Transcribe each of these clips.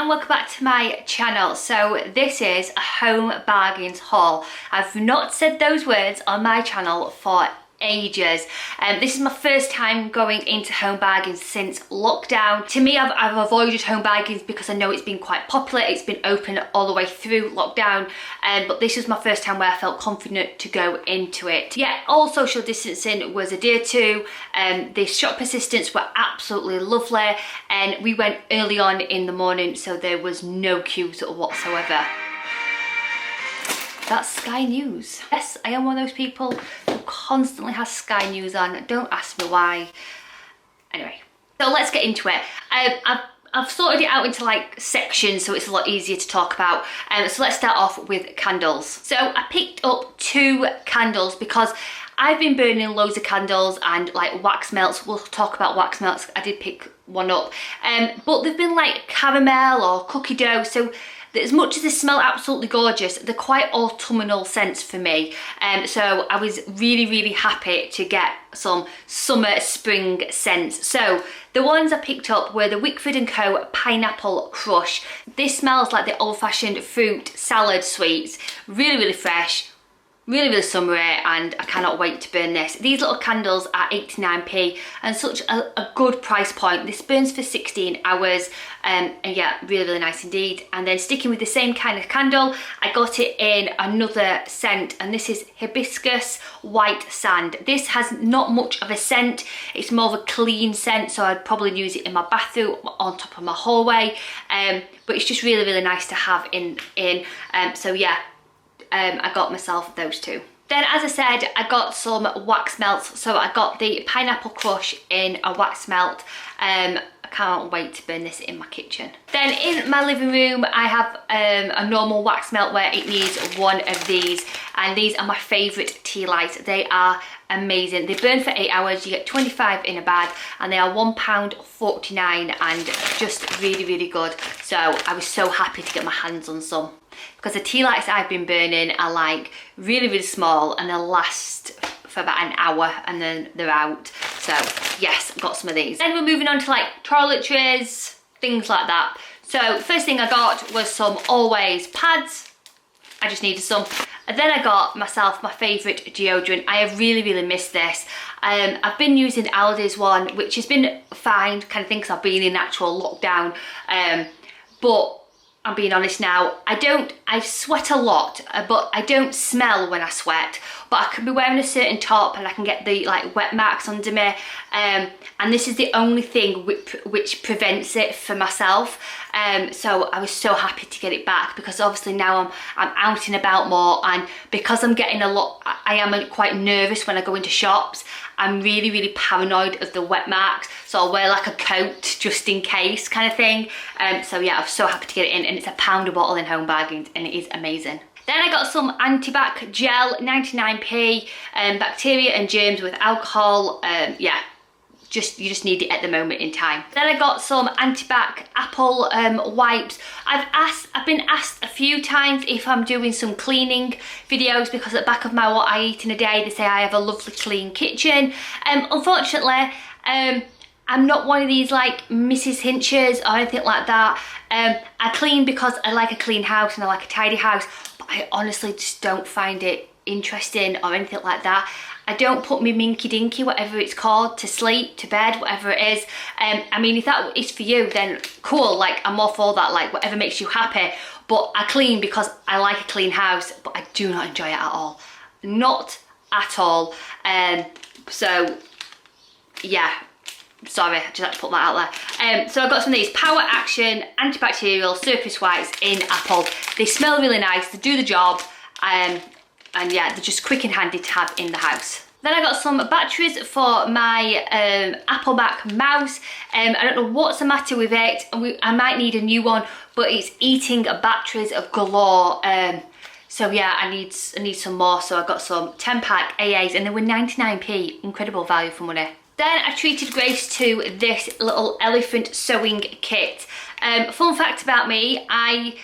and welcome back to my channel. So this is a home bargains haul. I've not said those words on my channel for ages. This is my first time going into home bargains since lockdown. To me, I've avoided home bargains because I know it's been quite popular. It's been open all the way through lockdown, but this was my first time where I felt confident to go into it. Yeah, all social distancing was adhered to. The shop assistants were absolutely lovely, and we went early on in the morning, so there was no queues whatsoever. That's Sky News. Yes, I am one of those people who constantly has Sky News on. Don't ask me why. Anyway, so let's get into it. I've sorted it out into like sections so it's a lot easier to talk about. So let's start off with candles. So I picked up 2 candles because I've been burning loads of candles and like wax melts. We'll talk about wax melts. I did pick one up. But they've been like caramel or cookie dough. So as much as they smell absolutely gorgeous, they're quite autumnal scents for me. So I was really happy to get some summer spring scents. So the ones I picked up were the Wickford & Co Pineapple Crush. This smells like the old-fashioned fruit salad sweets. Really fresh. Really summery, and I cannot wait to burn this. These little candles are 89p and such a good price point. This burns for 16 hours and yeah, really nice indeed. And then sticking with the same kind of candle, I got it in another scent, and this is Hibiscus White Sand. This has not much of a scent. It's more of a clean scent, so I'd probably use it in my bathroom on top of my hallway. But it's just really nice to have in. So yeah. I got myself those 2. Then, as I said, I got some wax melts. So I got the Pineapple Crush in a wax melt. I can't wait to burn this in my kitchen. Then in my living room, I have a normal wax melt where it needs one of these. And these are my favourite tea lights. They are amazing. They burn for 8 hours. You get 25 in a bag, and they are £1.49 and just really good. So I was so happy to get my hands on some, because the tea lights I've been burning are like really small, and they'll last for about an hour and then they're out. So yes, got some of these. Then we're moving on to like toiletries, things like that. So first thing I got was some Always pads. I just needed some. And then I got myself my favourite deodorant. I have really missed this. I've been using Aldi's one, which has been fine kind of thing because I've been in actual lockdown. But I'm being honest now, I sweat a lot, but I don't smell when I sweat. But I can be wearing a certain top and I can get the like wet marks under me. And this is the only thing which prevents it for myself. So I was so happy to get it back, because obviously now I'm out and about more, and because I'm getting I am quite nervous when I go into shops. I'm really paranoid of the wet marks, so I'll wear like a coat just in case kind of thing. So yeah, I was so happy to get it in, and it's £1 a bottle in home bargains, and it is amazing. Then I got some Antibac Gel, 99p, bacteria and germs with alcohol. Yeah, you just need it at the moment in time. Then I got some Antibac Apple wipes. I've been asked a few times if I'm doing some cleaning videos, because at the back of my what I eat in a day, they say I have a lovely clean kitchen. Unfortunately, I'm not one of these like Mrs. Hinchers or anything like that. I clean because I like a clean house and I like a tidy house, but I honestly just don't find it interesting or anything like that. I don't put my minky dinky, whatever it's called, to sleep, to bed, whatever it is. I mean, if that is for you, then cool, like I'm all for that, like whatever makes you happy. But I clean because I like a clean house, but I do not enjoy it at all. Not at all. So yeah, sorry, I just had to put that out there. So I got some of these Power Action Antibacterial Surface Wipes in Apple. They smell really nice, they do the job. And yeah, they're just quick and handy to have in the house. Then I got some batteries for my Apple Mac mouse. I don't know what's the matter with it. I might need a new one, but it's eating batteries of galore. So yeah, I need some more. So I got some 10-pack AAs, and they were 99p. Incredible value for money. Then I treated Grace to this little elephant sewing kit. Fun fact about me, I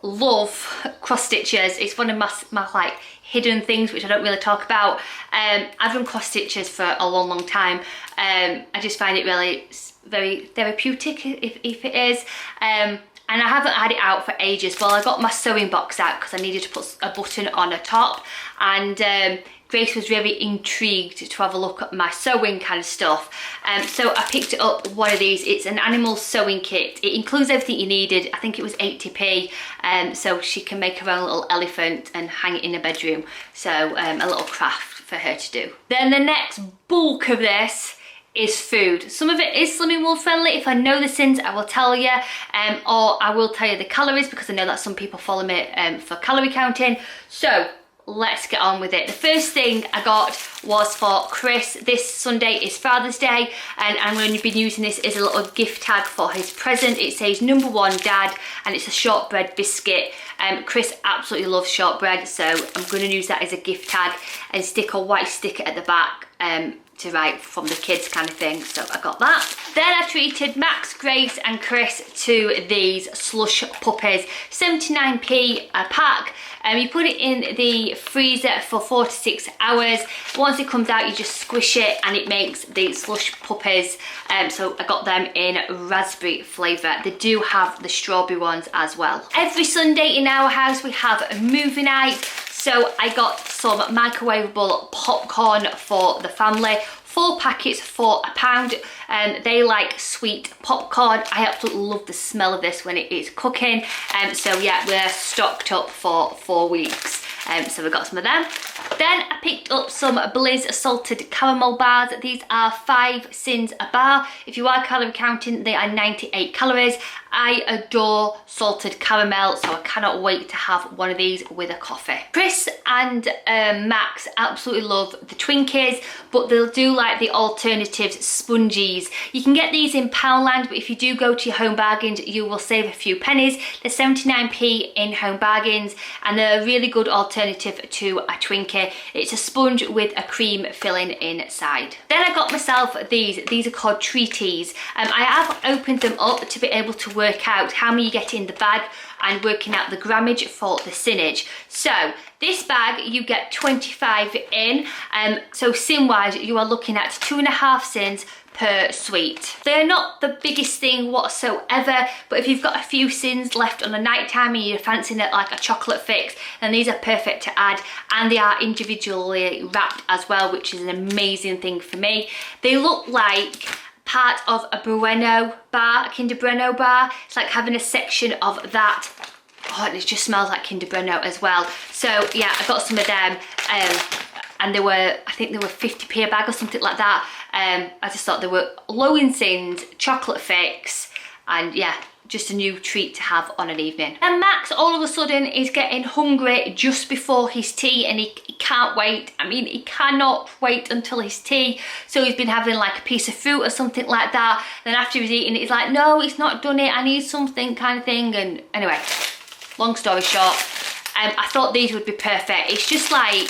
love cross stitches. It's one of my like hidden things which I don't really talk about. I've done cross stitches for a long time. I just find it really very therapeutic, if it is. and I haven't had it out for ages. Well, I got my sewing box out because I needed to put a button on the top, and Grace was really intrigued to have a look at my sewing kind of stuff. So I picked up one of these. It's an animal sewing kit. It includes everything you needed. I think it was 80p. So she can make her own little elephant and hang it in her bedroom. So a little craft for her to do. Then the next bulk of this is food. Some of it is Slimming World friendly. If I know the sins, I will tell you, or I will tell you the calories, because I know that some people follow me for calorie counting. So let's get on with it. The first thing I got was for Chris. This Sunday is Father's Day, and I'm going to be using this as a little gift tag for his present. It says #1 Dad, and it's a shortbread biscuit. Chris absolutely loves shortbread, so I'm going to use that as a gift tag and stick a white sticker at the back to write from the kids kind of thing. So I got that. Then I treated Max, Grace and Chris to these Slush Puppies, 79p a pack. You put it in the freezer for 4 to 6 hours. Once it comes out, you just squish it and it makes the Slush Puppies. So I got them in raspberry flavour. They do have the strawberry ones as well. Every Sunday in our house we have a movie night. So I got some microwavable popcorn for the family. 4 packets for £1. They like sweet popcorn. I absolutely love the smell of this when it is cooking. So yeah, we're stocked up for 4 weeks. So we got some of them. Then I picked up some Blizz salted caramel bars. These are 5 cents a bar. If you are calorie counting, they are 98 calories. I adore salted caramel, so I cannot wait to have one of these with a coffee. Chris and Max absolutely love the Twinkies, but they'll do like the alternatives spongies. You can get these in Poundland, but if you do go to your Home Bargains, you will save a few pennies. They're 79p in Home Bargains, and they're a really good alternative to a Twinkie. It's a sponge with a cream filling inside. Then I got myself these. These are called Treaties. I have opened them up to be able to work out how many you get in the bag and working out the grammage for the sinnage. So this bag you get 25 in, so sin wise you are looking at 2.5 sins per sweet. They're not the biggest thing whatsoever, but if you've got a few sins left on a night time and you're fancying it like a chocolate fix, then these are perfect to add, and they are individually wrapped as well, which is an amazing thing for me. They look like part of a Bueno bar, a Kinder Bueno bar. It's like having a section of that. Oh, and it just smells like Kinder Bueno as well. So yeah, I got some of them, and they were, I think they were 50p a bag or something like that. I just thought they were low in sins, chocolate fix, and yeah, just a new treat to have on an evening. And Max all of a sudden is getting hungry just before his tea, and he can't wait. I mean, he cannot wait until his tea. So he's been having like a piece of fruit or something like that. Then after he's eaten it, he's like, no, it's not done it, I need something kind of thing. And anyway, long story short, I thought these would be perfect. It's just like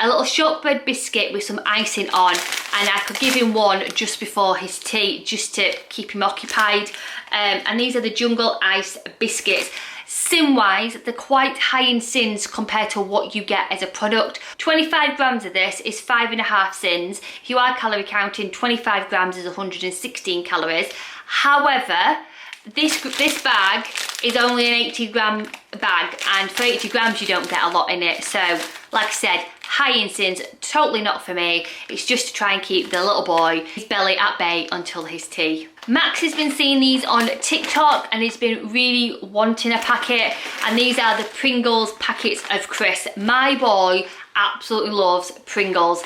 a little shortbread biscuit with some icing on, and I could give him one just before his tea just to keep him occupied. And these are the Jungle Ice Biscuits. Sin wise, they're quite high in sins compared to what you get as a product. 25 grams of this is 5.5 sins. If you are calorie counting, 25 grams is 116 calories. However, this bag is only an 80 gram bag, and for 80 grams you don't get a lot in it. So like I said, high in sins, totally not for me. It's just to try and keep the little boy, his belly at bay until his tea. Max has been seeing these on TikTok and he's been really wanting a packet, and these are the Pringles packets of crisps. My boy absolutely loves Pringles.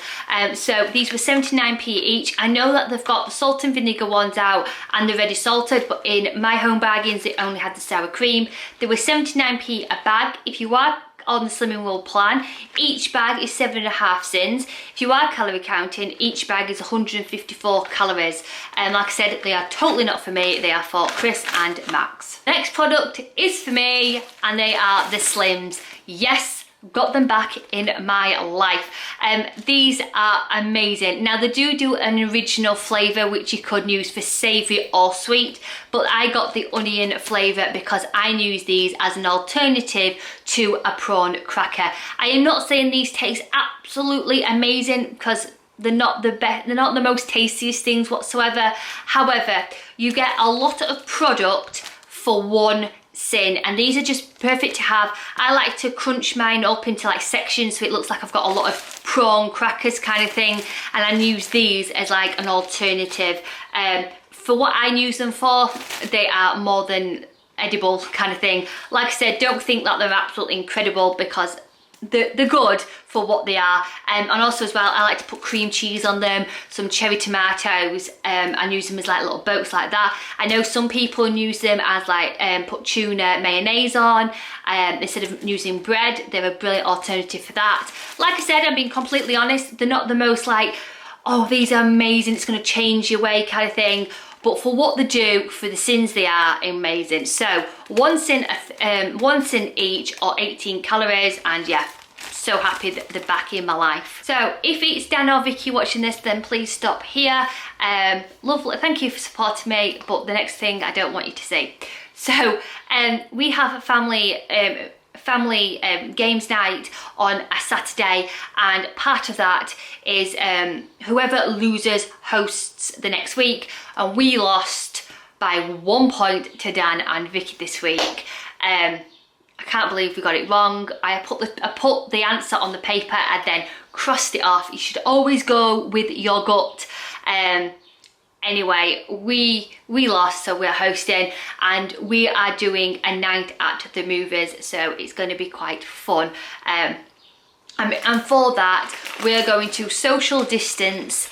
So these were 79p each. I know that they've got the salt and vinegar ones out and the ready salted, but in my Home Bargains they only had the sour cream. They were 79p a bag. If you are on the Slimming World plan, each bag is 7.5 sins. If you are calorie counting, each bag is 154 calories. And like I said, they are totally not for me. They are for Chris and Max. The next product is for me, and they are the Slims. Yes, got them back in my life. These are amazing. Now they do an original flavour which you could use for savoury or sweet, but I got the onion flavour because I use these as an alternative to a prawn cracker. I am not saying these taste absolutely amazing because they're not the best, they're not the most tastiest things whatsoever. However, you get a lot of product for one sin, and these are just perfect to have. I like to crunch mine up into like sections so it looks like I've got a lot of prawn crackers kind of thing, and I use these as like an alternative. For what I use them for, they are more than edible kind of thing. Like I said, don't think that they're absolutely incredible, because they're good for what they are. And also as well, I like to put cream cheese on them, some cherry tomatoes, and use them as like little boats like that. I know some people use them as like put tuna mayonnaise on instead of using bread. They're a brilliant alternative for that. Like I said, I'm being completely honest, they're not the most like, oh, these are amazing, it's going to change your way kind of thing. But for what they do, for the sins, they are amazing. So one sin each, or 18 calories, and yeah, so happy that they're back in my life. So if it's Dan or Vicky watching this, then please stop here. Lovely, thank you for supporting me, but the next thing I don't want you to see. So we have a family games night on a Saturday, and part of that is whoever loses hosts the next week, and we lost by 1 point to Dan and Vicky this week. I can't believe we got it wrong. I put the answer on the paper and then crossed it off. You should always go with your gut. Anyway, we lost, so we're hosting, and we are doing a night at the movies, so it's going to be quite fun. And for that, we're going to social distance,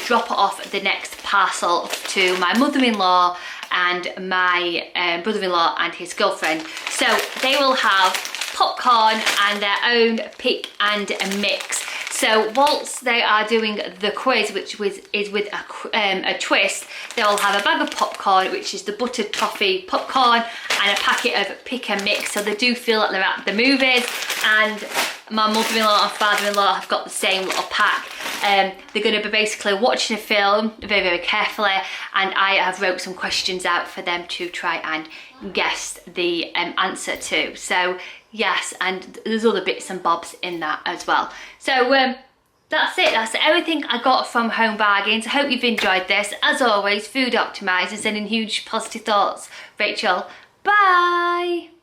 drop off the next parcel to my mother-in-law and my brother-in-law and his girlfriend. So they will have popcorn and their own pick and mix. So whilst they are doing the quiz, which is with a twist, they'll have a bag of popcorn, which is the buttered toffee popcorn, and a packet of pick and mix, so they do feel like they're at the movies. And my mother-in-law and father-in-law have got the same little pack. They're going to be basically watching a film very, very carefully, and I have wrote some questions out for them to try and guess the answer to. So yes, and there's other bits and bobs in that as well. So that's it, that's everything I got from Home Bargains. I hope you've enjoyed this. As always, food optimised and sending huge positive thoughts. Rachel, bye!